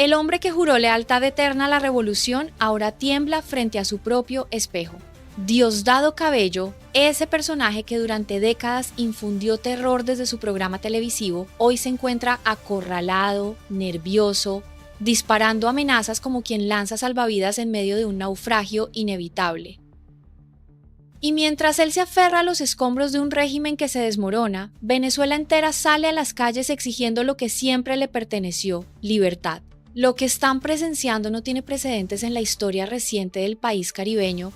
El hombre que juró lealtad eterna a la revolución ahora tiembla frente a su propio espejo. Diosdado Cabello, ese personaje que durante décadas infundió terror desde su programa televisivo, hoy se encuentra acorralado, nervioso, disparando amenazas como quien lanza salvavidas en medio de un naufragio inevitable. Y mientras él se aferra a los escombros de un régimen que se desmorona, Venezuela entera sale a las calles exigiendo lo que siempre le perteneció: libertad. Lo que están presenciando no tiene precedentes en la historia reciente del país caribeño.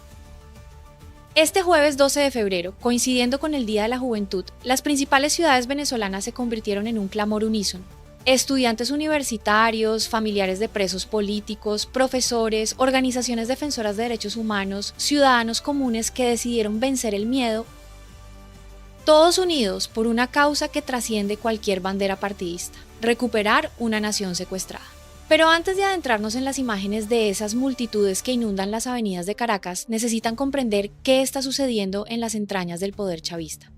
Este jueves 12 de febrero, coincidiendo con el Día de la Juventud, las principales ciudades venezolanas se convirtieron en un clamor unísono. Estudiantes universitarios, familiares de presos políticos, profesores, organizaciones defensoras de derechos humanos, ciudadanos comunes que decidieron vencer el miedo, todos unidos por una causa que trasciende cualquier bandera partidista: recuperar una nación secuestrada. Pero antes de adentrarnos en las imágenes de esas multitudes que inundan las avenidas de Caracas, necesitan comprender qué está sucediendo en las entrañas del poder chavista.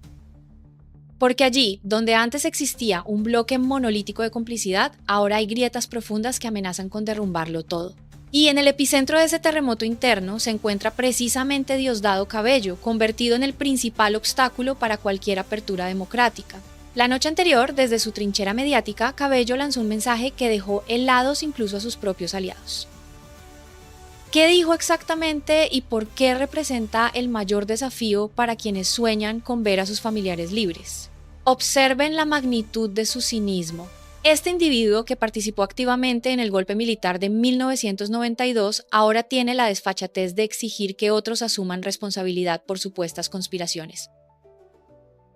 Porque allí, donde antes existía un bloque monolítico de complicidad, ahora hay grietas profundas que amenazan con derrumbarlo todo. Y en el epicentro de ese terremoto interno se encuentra precisamente Diosdado Cabello, convertido en el principal obstáculo para cualquier apertura democrática. La noche anterior, desde su trinchera mediática, Cabello lanzó un mensaje que dejó helados incluso a sus propios aliados. ¿Qué dijo exactamente y por qué representa el mayor desafío para quienes sueñan con ver a sus familiares libres? Observen la magnitud de su cinismo. Este individuo, que participó activamente en el golpe militar de 1992, ahora tiene la desfachatez de exigir que otros asuman responsabilidad por supuestas conspiraciones.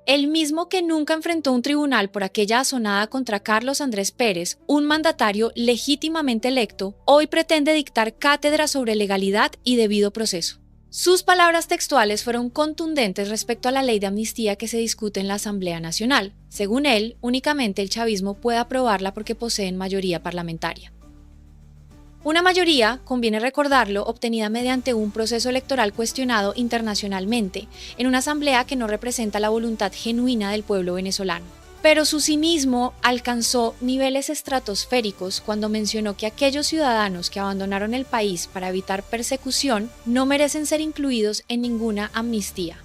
El mismo que nunca enfrentó un tribunal por aquella asonada contra Carlos Andrés Pérez, un mandatario legítimamente electo, hoy pretende dictar cátedra sobre legalidad y debido proceso. Sus palabras textuales fueron contundentes respecto a la ley de amnistía que se discute en la Asamblea Nacional. Según él, únicamente el chavismo puede aprobarla porque poseen mayoría parlamentaria. Una mayoría, conviene recordarlo, obtenida mediante un proceso electoral cuestionado internacionalmente, en una asamblea que no representa la voluntad genuina del pueblo venezolano. Pero su cinismo alcanzó niveles estratosféricos cuando mencionó que aquellos ciudadanos que abandonaron el país para evitar persecución no merecen ser incluidos en ninguna amnistía.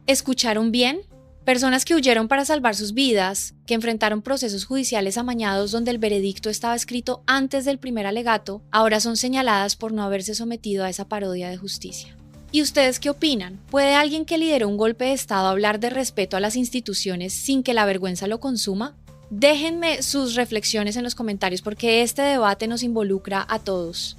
¿Escucharon bien? Personas que huyeron para salvar sus vidas, que enfrentaron procesos judiciales amañados donde el veredicto estaba escrito antes del primer alegato, ahora son señaladas por no haberse sometido a esa parodia de justicia. ¿Y ustedes qué opinan? ¿Puede alguien que lideró un golpe de Estado hablar de respeto a las instituciones sin que la vergüenza lo consuma? Déjenme sus reflexiones en los comentarios porque este debate nos involucra a todos.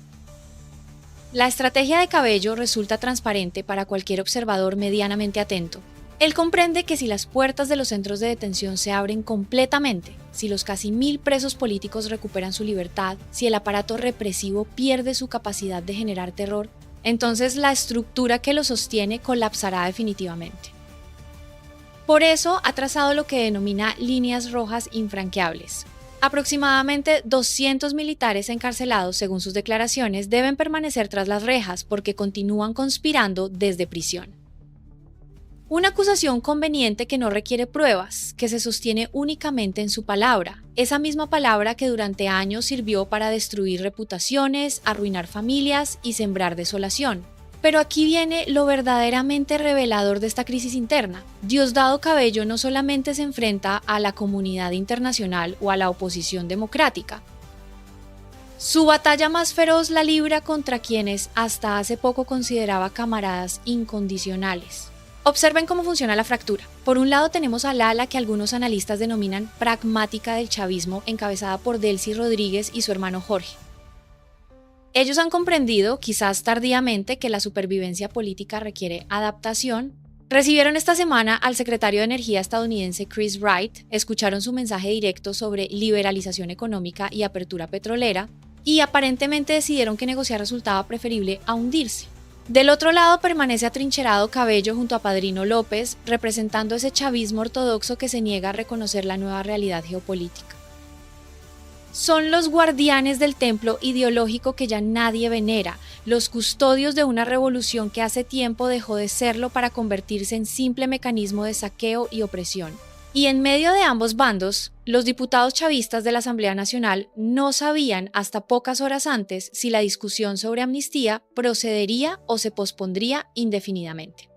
La estrategia de Cabello resulta transparente para cualquier observador medianamente atento. Él comprende que si las puertas de los centros de detención se abren completamente, si los casi 1000 presos políticos recuperan su libertad, si el aparato represivo pierde su capacidad de generar terror, entonces la estructura que lo sostiene colapsará definitivamente. Por eso ha trazado lo que denomina líneas rojas infranqueables. Aproximadamente 200 militares encarcelados, según sus declaraciones, deben permanecer tras las rejas porque continúan conspirando desde prisión. Una acusación conveniente que no requiere pruebas, que se sostiene únicamente en su palabra, esa misma palabra que durante años sirvió para destruir reputaciones, arruinar familias y sembrar desolación. Pero aquí viene lo verdaderamente revelador de esta crisis interna. Diosdado Cabello no solamente se enfrenta a la comunidad internacional o a la oposición democrática. Su batalla más feroz la libra contra quienes hasta hace poco consideraba camaradas incondicionales. Observen cómo funciona la fractura. Por un lado tenemos al ala que algunos analistas denominan pragmática del chavismo, encabezada por Delcy Rodríguez y su hermano Jorge. Ellos han comprendido, quizás tardíamente, que la supervivencia política requiere adaptación. Recibieron esta semana al secretario de Energía estadounidense Chris Wright, escucharon su mensaje directo sobre liberalización económica y apertura petrolera, y aparentemente decidieron que negociar resultaba preferible a hundirse. Del otro lado permanece atrincherado Cabello junto a Padrino López, representando ese chavismo ortodoxo que se niega a reconocer la nueva realidad geopolítica. Son los guardianes del templo ideológico que ya nadie venera, los custodios de una revolución que hace tiempo dejó de serlo para convertirse en simple mecanismo de saqueo y opresión. Y en medio de ambos bandos, Los diputados chavistas de la Asamblea Nacional no sabían hasta pocas horas antes si la discusión sobre amnistía procedería o se pospondría indefinidamente.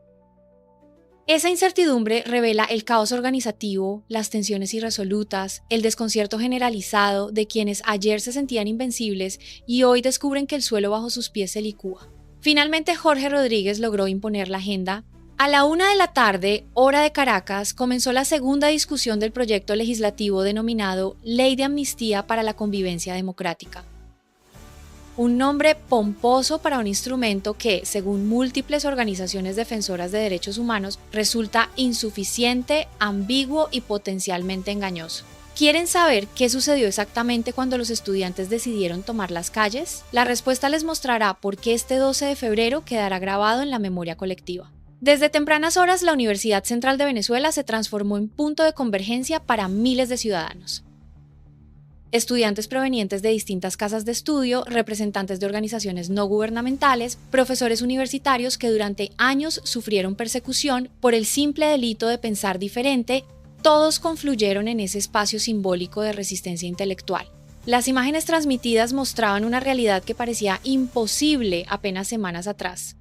Esa incertidumbre revela el caos organizativo, las tensiones irresolutas, el desconcierto generalizado de quienes ayer se sentían invencibles y hoy descubren que el suelo bajo sus pies se licúa. Finalmente, Jorge Rodríguez logró imponer la agenda. A la 1:00 p.m, hora de Caracas, comenzó la segunda discusión del proyecto legislativo denominado Ley de Amnistía para la Convivencia Democrática. Un nombre pomposo para un instrumento que, según múltiples organizaciones defensoras de derechos humanos, resulta insuficiente, ambiguo y potencialmente engañoso. ¿Quieren saber qué sucedió exactamente cuando los estudiantes decidieron tomar las calles? La respuesta les mostrará por qué este 12 de febrero quedará grabado en la memoria colectiva. Desde tempranas horas, la Universidad Central de Venezuela se transformó en punto de convergencia para miles de ciudadanos. Estudiantes provenientes de distintas casas de estudio, representantes de organizaciones no gubernamentales, profesores universitarios que durante años sufrieron persecución por el simple delito de pensar diferente, todos confluyeron en ese espacio simbólico de resistencia intelectual. Las imágenes transmitidas mostraban una realidad que parecía imposible apenas semanas atrás.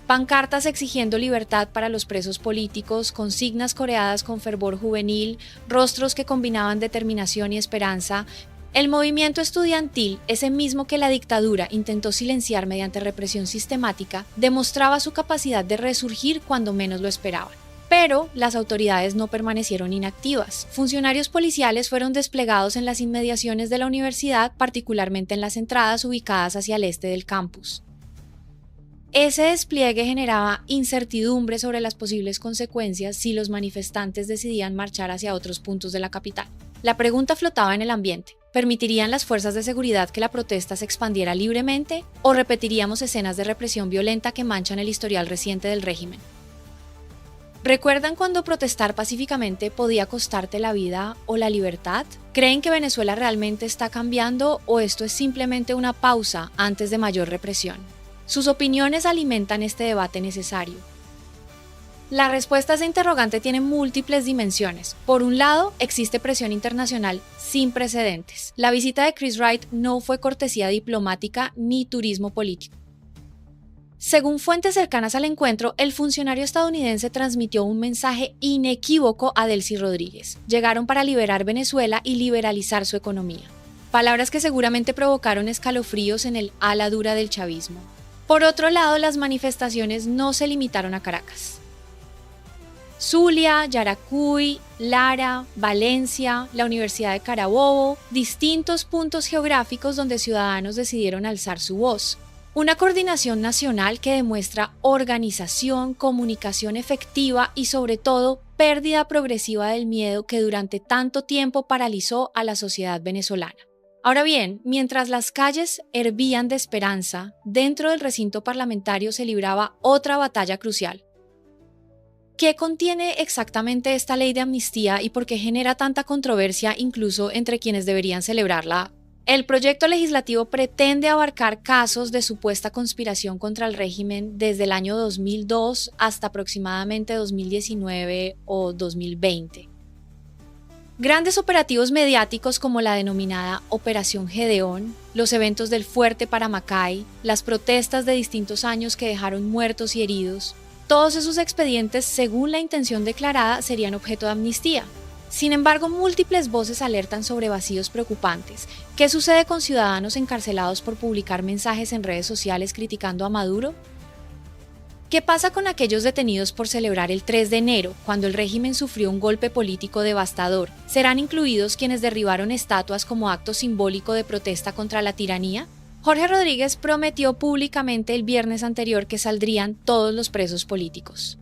Pancartas exigiendo libertad para los presos políticos, consignas coreadas con fervor juvenil, rostros que combinaban determinación y esperanza. El movimiento estudiantil, ese mismo que la dictadura intentó silenciar mediante represión sistemática, demostraba su capacidad de resurgir cuando menos lo esperaban. Pero las autoridades no permanecieron inactivas. Funcionarios policiales fueron desplegados en las inmediaciones de la universidad, particularmente en las entradas ubicadas hacia el este del campus. Ese despliegue generaba incertidumbre sobre las posibles consecuencias si los manifestantes decidían marchar hacia otros puntos de la capital. La pregunta flotaba en el ambiente: ¿permitirían las fuerzas de seguridad que la protesta se expandiera libremente o repetiríamos escenas de represión violenta que manchan el historial reciente del régimen? ¿Recuerdan cuando protestar pacíficamente podía costarte la vida o la libertad? ¿Creen que Venezuela realmente está cambiando o esto es simplemente una pausa antes de mayor represión? Sus opiniones alimentan este debate necesario. La respuesta a ese interrogante tiene múltiples dimensiones. Por un lado, existe presión internacional sin precedentes. La visita de Chris Wright no fue cortesía diplomática ni turismo político. Según fuentes cercanas al encuentro, el funcionario estadounidense transmitió un mensaje inequívoco a Delcy Rodríguez. Llegaron para liberar Venezuela y liberalizar su economía. Palabras que seguramente provocaron escalofríos en el ala dura del chavismo. Por otro lado, las manifestaciones no se limitaron a Caracas. Zulia, Yaracuy, Lara, Valencia, la Universidad de Carabobo, distintos puntos geográficos donde ciudadanos decidieron alzar su voz. Una coordinación nacional que demuestra organización, comunicación efectiva y sobre todo pérdida progresiva del miedo que durante tanto tiempo paralizó a la sociedad venezolana. Ahora bien, mientras las calles hervían de esperanza, dentro del recinto parlamentario se libraba otra batalla crucial. ¿Qué contiene exactamente esta ley de amnistía y por qué genera tanta controversia incluso entre quienes deberían celebrarla? El proyecto legislativo pretende abarcar casos de supuesta conspiración contra el régimen desde el año 2002 hasta aproximadamente 2019 o 2020. Grandes operativos mediáticos como la denominada Operación Gedeón, los eventos del Fuerte Paramacay, las protestas de distintos años que dejaron muertos y heridos, todos esos expedientes, según la intención declarada, serían objeto de amnistía. Sin embargo, múltiples voces alertan sobre vacíos preocupantes. ¿Qué sucede con ciudadanos encarcelados por publicar mensajes en redes sociales criticando a Maduro? ¿Qué pasa con aquellos detenidos por celebrar el 3 de enero, cuando el régimen sufrió un golpe político devastador? ¿Serán incluidos quienes derribaron estatuas como acto simbólico de protesta contra la tiranía? Jorge Rodríguez prometió públicamente el viernes anterior que saldrían todos los presos políticos.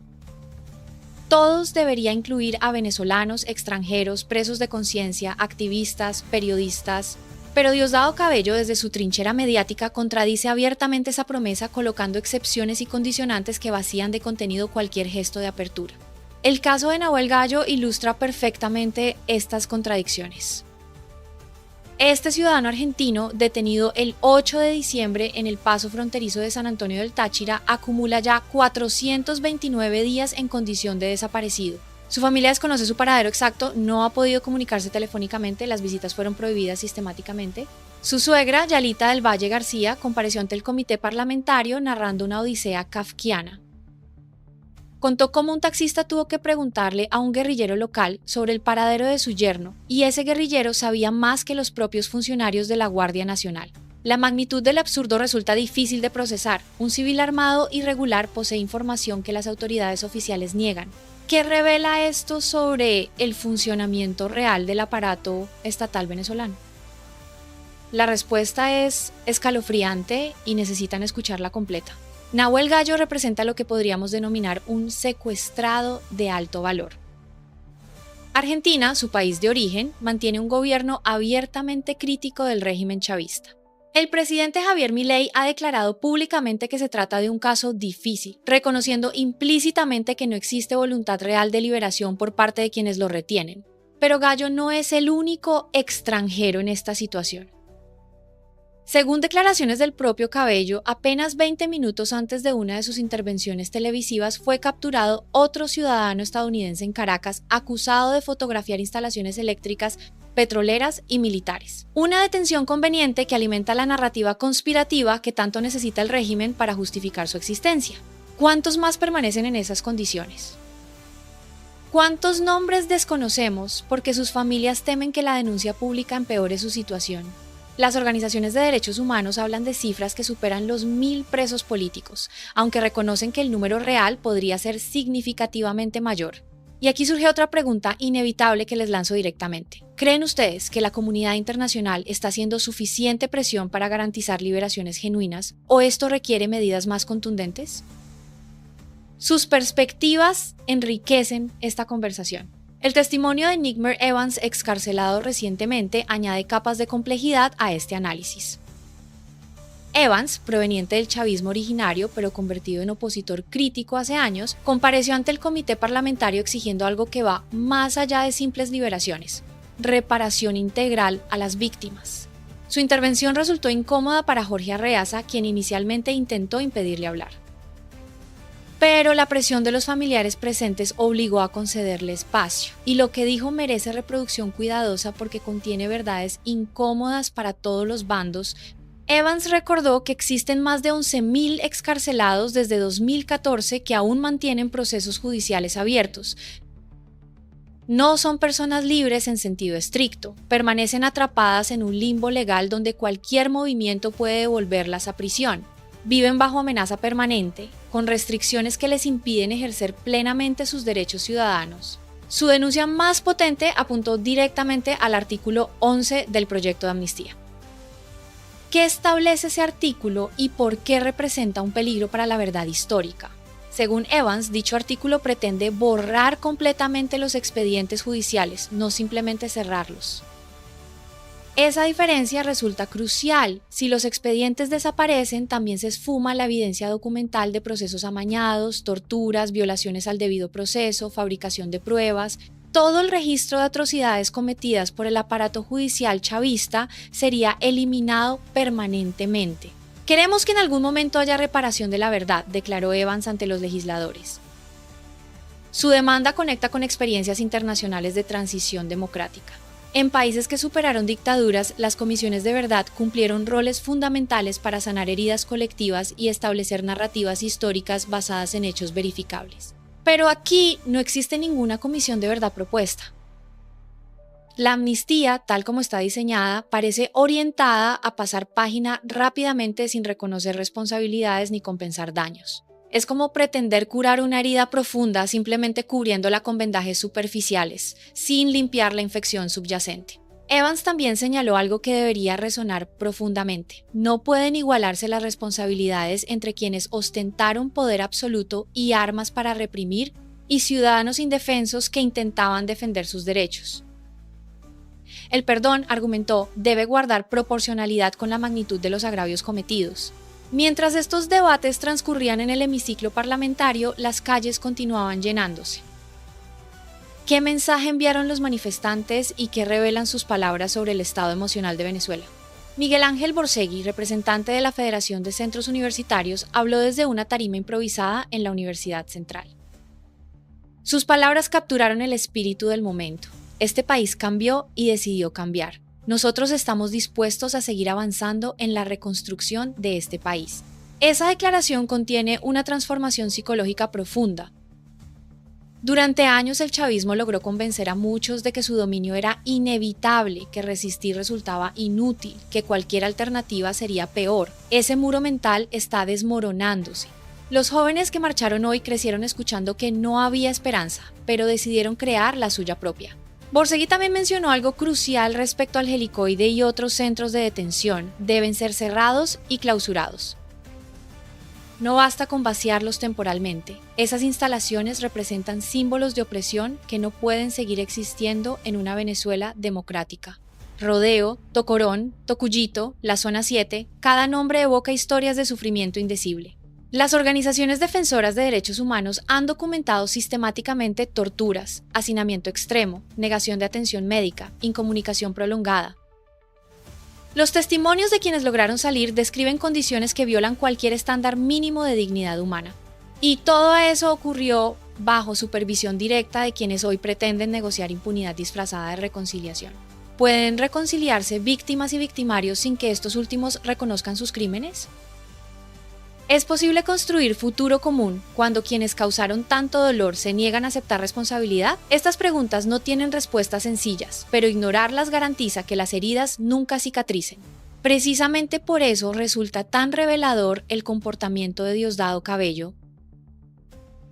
Todos debería incluir a venezolanos, extranjeros, presos de conciencia, activistas, periodistas. Pero Diosdado Cabello, desde su trinchera mediática, contradice abiertamente esa promesa colocando excepciones y condicionantes que vacían de contenido cualquier gesto de apertura. El caso de Nahuel Gallo ilustra perfectamente estas contradicciones. Este ciudadano argentino, detenido el 8 de diciembre en el paso fronterizo de San Antonio del Táchira, acumula ya 429 días en condición de desaparecido. Su familia desconoce su paradero exacto, no ha podido comunicarse telefónicamente, las visitas fueron prohibidas sistemáticamente. Su suegra, Yalita del Valle García, compareció ante el comité parlamentario narrando una odisea kafkiana. Contó cómo un taxista tuvo que preguntarle a un guerrillero local sobre el paradero de su yerno, y ese guerrillero sabía más que los propios funcionarios de la Guardia Nacional. La magnitud del absurdo resulta difícil de procesar. Un civil armado irregular posee información que las autoridades oficiales niegan. ¿Qué revela esto sobre el funcionamiento real del aparato estatal venezolano? La respuesta es escalofriante y necesitan escucharla completa. Nahuel Gallo representa lo que podríamos denominar un secuestrado de alto valor. Argentina, su país de origen, mantiene un gobierno abiertamente crítico del régimen chavista. El presidente Javier Milei ha declarado públicamente que se trata de un caso difícil, reconociendo implícitamente que no existe voluntad real de liberación por parte de quienes lo retienen. Pero Gallo no es el único extranjero en esta situación. Según declaraciones del propio Cabello, apenas 20 minutos antes de una de sus intervenciones televisivas fue capturado otro ciudadano estadounidense en Caracas acusado de fotografiar instalaciones eléctricas, petroleras y militares. Una detención conveniente que alimenta la narrativa conspirativa que tanto necesita el régimen para justificar su existencia. ¿Cuántos más permanecen en esas condiciones? ¿Cuántos nombres desconocemos porque sus familias temen que la denuncia pública empeore su situación? Las organizaciones de derechos humanos hablan de cifras que superan los 1000 presos políticos, aunque reconocen que el número real podría ser significativamente mayor. Y aquí surge otra pregunta inevitable que les lanzo directamente. ¿Creen ustedes que la comunidad internacional está haciendo suficiente presión para garantizar liberaciones genuinas, o esto requiere medidas más contundentes? Sus perspectivas enriquecen esta conversación. El testimonio de Nickmer Evans, excarcelado recientemente, añade capas de complejidad a este análisis. Evans, proveniente del chavismo originario pero convertido en opositor crítico hace años, compareció ante el comité parlamentario exigiendo algo que va más allá de simples liberaciones: reparación integral a las víctimas. Su intervención resultó incómoda para Jorge Arreaza, quien inicialmente intentó impedirle hablar. Pero la presión de los familiares presentes obligó a concederle espacio, y lo que dijo merece reproducción cuidadosa porque contiene verdades incómodas para todos los bandos. Evans recordó que existen más de 11.000 excarcelados desde 2014 que aún mantienen procesos judiciales abiertos. No son personas libres en sentido estricto, permanecen atrapadas en un limbo legal donde cualquier movimiento puede devolverlas a prisión. Viven bajo amenaza permanente, con restricciones que les impiden ejercer plenamente sus derechos ciudadanos. Su denuncia más potente apuntó directamente al artículo 11 del proyecto de amnistía. ¿Qué establece ese artículo y por qué representa un peligro para la verdad histórica? Según Evans, dicho artículo pretende borrar completamente los expedientes judiciales, no simplemente cerrarlos. Esa diferencia resulta crucial. Si los expedientes desaparecen, también se esfuma la evidencia documental de procesos amañados, torturas, violaciones al debido proceso, fabricación de pruebas. Todo el registro de atrocidades cometidas por el aparato judicial chavista sería eliminado permanentemente. Queremos que en algún momento haya reparación de la verdad, declaró Evans ante los legisladores. Su demanda conecta con experiencias internacionales de transición democrática. En países que superaron dictaduras, las comisiones de verdad cumplieron roles fundamentales para sanar heridas colectivas y establecer narrativas históricas basadas en hechos verificables. Pero aquí no existe ninguna comisión de verdad propuesta. La amnistía, tal como está diseñada, parece orientada a pasar página rápidamente sin reconocer responsabilidades ni compensar daños. Es como pretender curar una herida profunda simplemente cubriéndola con vendajes superficiales, sin limpiar la infección subyacente. Evans también señaló algo que debería resonar profundamente. No pueden igualarse las responsabilidades entre quienes ostentaron poder absoluto y armas para reprimir y ciudadanos indefensos que intentaban defender sus derechos. El perdón, argumentó, debe guardar proporcionalidad con la magnitud de los agravios cometidos. Mientras estos debates transcurrían en el hemiciclo parlamentario, las calles continuaban llenándose. ¿Qué mensaje enviaron los manifestantes y qué revelan sus palabras sobre el estado emocional de Venezuela? Miguel Ángel Borségui, representante de la Federación de Centros Universitarios, habló desde una tarima improvisada en la Universidad Central. Sus palabras capturaron el espíritu del momento. Este país cambió y decidió cambiar. Nosotros estamos dispuestos a seguir avanzando en la reconstrucción de este país. Esa declaración contiene una transformación psicológica profunda. Durante años el chavismo logró convencer a muchos de que su dominio era inevitable, que resistir resultaba inútil, que cualquier alternativa sería peor. Ese muro mental está desmoronándose. Los jóvenes que marcharon hoy crecieron escuchando que no había esperanza, pero decidieron crear la suya propia. Borségui también mencionó algo crucial respecto al Helicoide y otros centros de detención. Deben ser cerrados y clausurados. No basta con vaciarlos temporalmente. Esas instalaciones representan símbolos de opresión que no pueden seguir existiendo en una Venezuela democrática. Rodeo, Tocorón, Tocuyito, la Zona 7, cada nombre evoca historias de sufrimiento indecible. Las organizaciones defensoras de derechos humanos han documentado sistemáticamente torturas, hacinamiento extremo, negación de atención médica, incomunicación prolongada. Los testimonios de quienes lograron salir describen condiciones que violan cualquier estándar mínimo de dignidad humana. Y todo eso ocurrió bajo supervisión directa de quienes hoy pretenden negociar impunidad disfrazada de reconciliación. ¿Pueden reconciliarse víctimas y victimarios sin que estos últimos reconozcan sus crímenes? ¿Es posible construir futuro común cuando quienes causaron tanto dolor se niegan a aceptar responsabilidad? Estas preguntas no tienen respuestas sencillas, pero ignorarlas garantiza que las heridas nunca cicatricen. Precisamente por eso resulta tan revelador el comportamiento de Diosdado Cabello.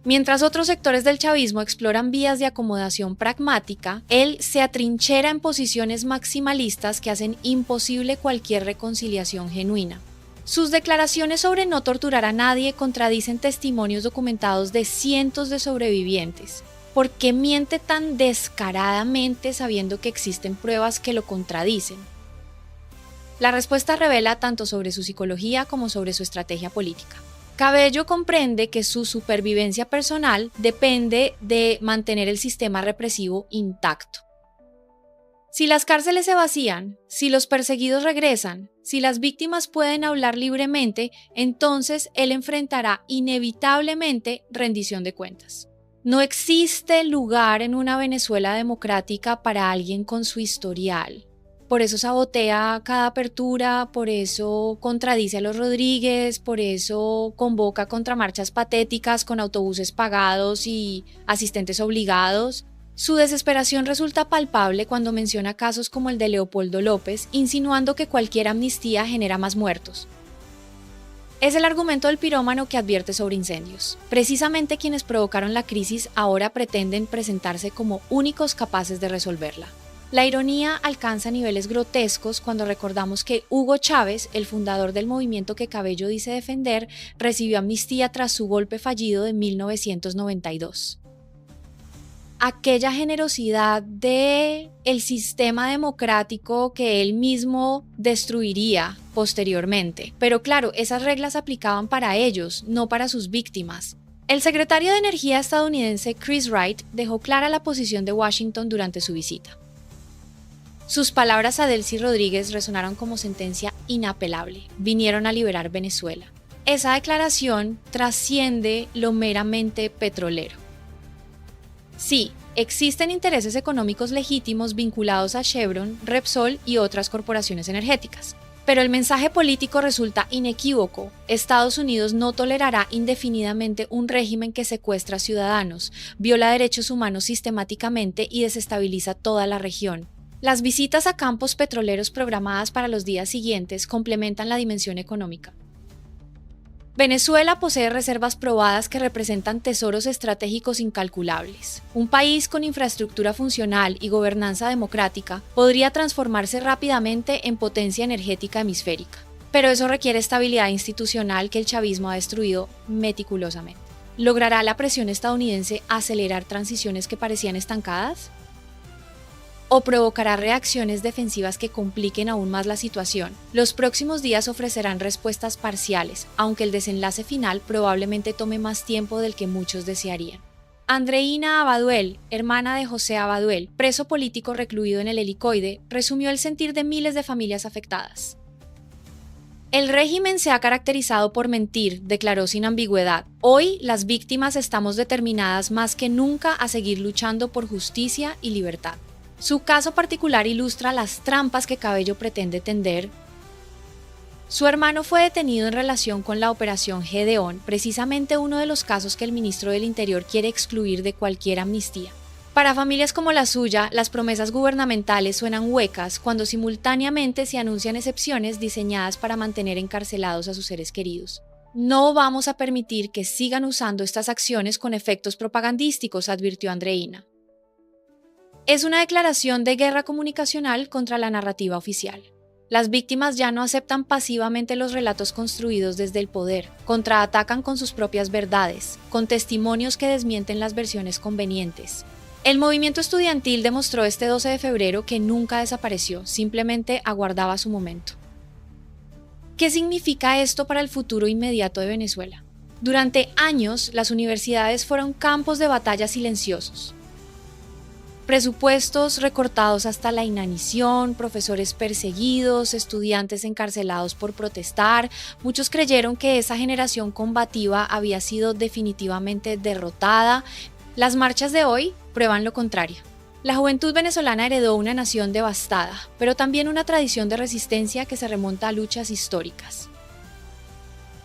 Mientras otros sectores del chavismo exploran vías de acomodación pragmática, él se atrinchera en posiciones maximalistas que hacen imposible cualquier reconciliación genuina. Sus declaraciones sobre no torturar a nadie contradicen testimonios documentados de cientos de sobrevivientes. ¿Por qué miente tan descaradamente sabiendo que existen pruebas que lo contradicen? La respuesta revela tanto sobre su psicología como sobre su estrategia política. Cabello comprende que su supervivencia personal depende de mantener el sistema represivo intacto. Si las cárceles se vacían, si los perseguidos regresan, si las víctimas pueden hablar libremente, entonces él enfrentará inevitablemente rendición de cuentas. No existe lugar en una Venezuela democrática para alguien con su historial. Por eso sabotea cada apertura, por eso contradice a los Rodríguez, por eso convoca contramarchas patéticas con autobuses pagados y asistentes obligados. Su desesperación resulta palpable cuando menciona casos como el de Leopoldo López, insinuando que cualquier amnistía genera más muertos. Es el argumento del pirómano que advierte sobre incendios. Precisamente quienes provocaron la crisis ahora pretenden presentarse como únicos capaces de resolverla. La ironía alcanza niveles grotescos cuando recordamos que Hugo Chávez, el fundador del movimiento que Cabello dice defender, recibió amnistía tras su golpe fallido de 1992. Aquella generosidad del sistema democrático que él mismo destruiría posteriormente. Pero claro, esas reglas aplicaban para ellos, no para sus víctimas. El secretario de Energía estadounidense Chris Wright dejó clara la posición de Washington durante su visita. Sus palabras a Delcy Rodríguez resonaron como sentencia inapelable. Vinieron a liberar Venezuela. Esa declaración trasciende lo meramente petrolero. Sí, existen intereses económicos legítimos vinculados a Chevron, Repsol y otras corporaciones energéticas. Pero el mensaje político resulta inequívoco. Estados Unidos no tolerará indefinidamente un régimen que secuestra ciudadanos, viola derechos humanos sistemáticamente y desestabiliza toda la región. Las visitas a campos petroleros programadas para los días siguientes complementan la dimensión económica. Venezuela posee reservas probadas que representan tesoros estratégicos incalculables. Un país con infraestructura funcional y gobernanza democrática podría transformarse rápidamente en potencia energética hemisférica. Pero eso requiere estabilidad institucional que el chavismo ha destruido meticulosamente. ¿Logrará la presión estadounidense acelerar transiciones que parecían estancadas? ¿O provocará reacciones defensivas que compliquen aún más la situación? Los próximos días ofrecerán respuestas parciales, aunque el desenlace final probablemente tome más tiempo del que muchos desearían. Andreina Abaduel, hermana de José Abaduel, preso político recluido en el Helicoide, resumió el sentir de miles de familias afectadas. El régimen se ha caracterizado por mentir, declaró sin ambigüedad. Hoy las víctimas estamos determinadas más que nunca a seguir luchando por justicia y libertad. Su caso particular ilustra las trampas que Cabello pretende tender. Su hermano fue detenido en relación con la Operación Gedeón, precisamente uno de los casos que el ministro del Interior quiere excluir de cualquier amnistía. Para familias como la suya, las promesas gubernamentales suenan huecas cuando simultáneamente se anuncian excepciones diseñadas para mantener encarcelados a sus seres queridos. No vamos a permitir que sigan usando estas acciones con efectos propagandísticos, advirtió Andreina. Es una declaración de guerra comunicacional contra la narrativa oficial. Las víctimas ya no aceptan pasivamente los relatos construidos desde el poder, contraatacan con sus propias verdades, con testimonios que desmienten las versiones convenientes. El movimiento estudiantil demostró este 12 de febrero que nunca desapareció, simplemente aguardaba su momento. ¿Qué significa esto para el futuro inmediato de Venezuela? Durante años, las universidades fueron campos de batalla silenciosos. Presupuestos recortados hasta la inanición, profesores perseguidos, estudiantes encarcelados por protestar. Muchos creyeron que esa generación combativa había sido definitivamente derrotada. Las marchas de hoy prueban lo contrario. La juventud venezolana heredó una nación devastada, pero también una tradición de resistencia que se remonta a luchas históricas.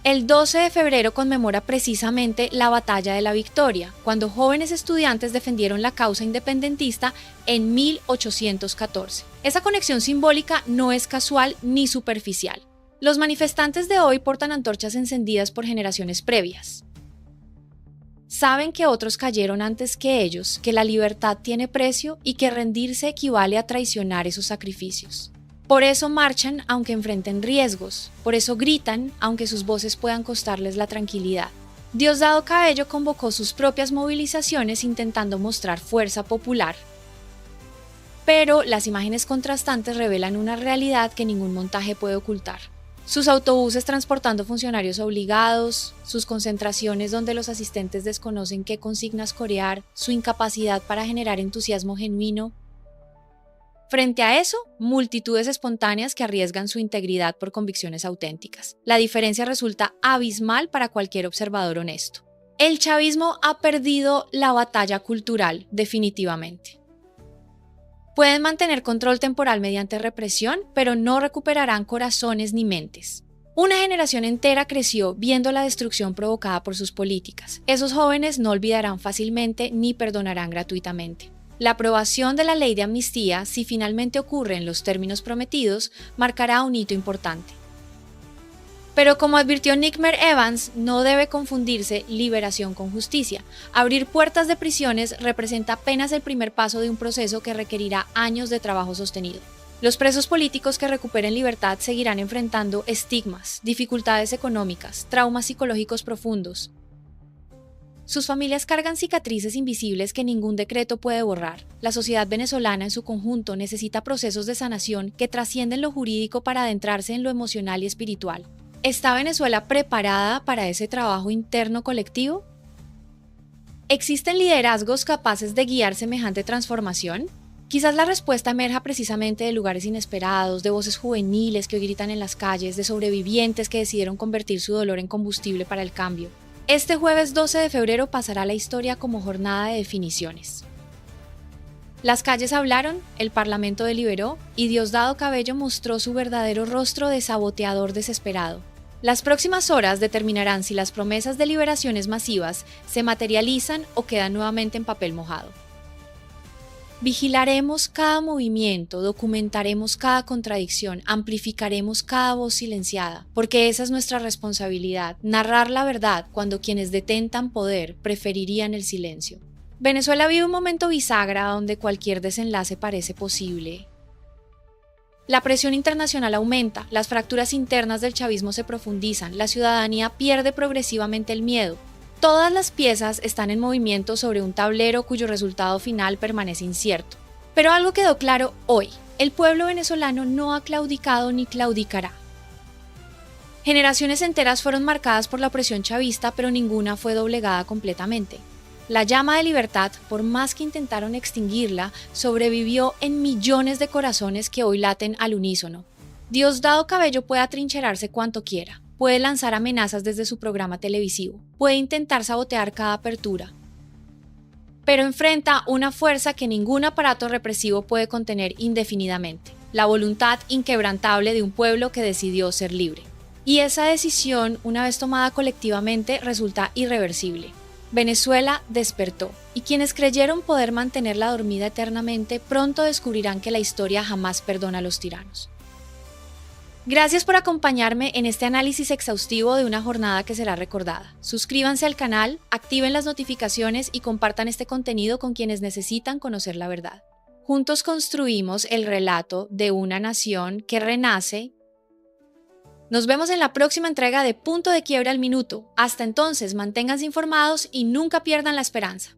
El 12 de febrero conmemora precisamente la Batalla de la Victoria, cuando jóvenes estudiantes defendieron la causa independentista en 1814. Esa conexión simbólica no es casual ni superficial. Los manifestantes de hoy portan antorchas encendidas por generaciones previas. Saben que otros cayeron antes que ellos, que la libertad tiene precio y que rendirse equivale a traicionar esos sacrificios. Por eso marchan aunque enfrenten riesgos, por eso gritan aunque sus voces puedan costarles la tranquilidad. Diosdado Cabello convocó sus propias movilizaciones intentando mostrar fuerza popular. Pero las imágenes contrastantes revelan una realidad que ningún montaje puede ocultar. Sus autobuses transportando funcionarios obligados, sus concentraciones donde los asistentes desconocen qué consignas corear, su incapacidad para generar entusiasmo genuino. Frente a eso, multitudes espontáneas que arriesgan su integridad por convicciones auténticas. La diferencia resulta abismal para cualquier observador honesto. El chavismo ha perdido la batalla cultural, definitivamente. Pueden mantener control temporal mediante represión, pero no recuperarán corazones ni mentes. Una generación entera creció viendo la destrucción provocada por sus políticas. Esos jóvenes no olvidarán fácilmente ni perdonarán gratuitamente. La aprobación de la ley de amnistía, si finalmente ocurre en los términos prometidos, marcará un hito importante. Pero como advirtió Nickmer Evans, no debe confundirse liberación con justicia. Abrir puertas de prisiones representa apenas el primer paso de un proceso que requerirá años de trabajo sostenido. Los presos políticos que recuperen libertad seguirán enfrentando estigmas, dificultades económicas, traumas psicológicos profundos. Sus familias cargan cicatrices invisibles que ningún decreto puede borrar. La sociedad venezolana en su conjunto necesita procesos de sanación que trascienden lo jurídico para adentrarse en lo emocional y espiritual. ¿Está Venezuela preparada para ese trabajo interno colectivo? ¿Existen liderazgos capaces de guiar semejante transformación? Quizás la respuesta emerja precisamente de lugares inesperados, de voces juveniles que hoy gritan en las calles, de sobrevivientes que decidieron convertir su dolor en combustible para el cambio. Este jueves 12 de febrero pasará a la historia como jornada de definiciones. Las calles hablaron, el Parlamento deliberó y Diosdado Cabello mostró su verdadero rostro de saboteador desesperado. Las próximas horas determinarán si las promesas de liberaciones masivas se materializan o quedan nuevamente en papel mojado. Vigilaremos cada movimiento, documentaremos cada contradicción, amplificaremos cada voz silenciada, porque esa es nuestra responsabilidad, narrar la verdad cuando quienes detentan poder preferirían el silencio. Venezuela vive un momento bisagra donde cualquier desenlace parece posible. La presión internacional aumenta, las fracturas internas del chavismo se profundizan, la ciudadanía pierde progresivamente el miedo. Todas las piezas están en movimiento sobre un tablero cuyo resultado final permanece incierto. Pero algo quedó claro hoy, el pueblo venezolano no ha claudicado ni claudicará. Generaciones enteras fueron marcadas por la opresión chavista, pero ninguna fue doblegada completamente. La llama de libertad, por más que intentaron extinguirla, sobrevivió en millones de corazones que hoy laten al unísono. Diosdado Cabello puede atrincherarse cuanto quiera, puede lanzar amenazas desde su programa televisivo, puede intentar sabotear cada apertura, pero enfrenta una fuerza que ningún aparato represivo puede contener indefinidamente, la voluntad inquebrantable de un pueblo que decidió ser libre. Y esa decisión, una vez tomada colectivamente, resulta irreversible. Venezuela despertó, y quienes creyeron poder mantenerla dormida eternamente pronto descubrirán que la historia jamás perdona a los tiranos. Gracias por acompañarme en este análisis exhaustivo de una jornada que será recordada. Suscríbanse al canal, activen las notificaciones y compartan este contenido con quienes necesitan conocer la verdad. Juntos construimos el relato de una nación que renace. Nos vemos en la próxima entrega de Punto de Quiebra al Minuto. Hasta entonces, manténganse informados y nunca pierdan la esperanza.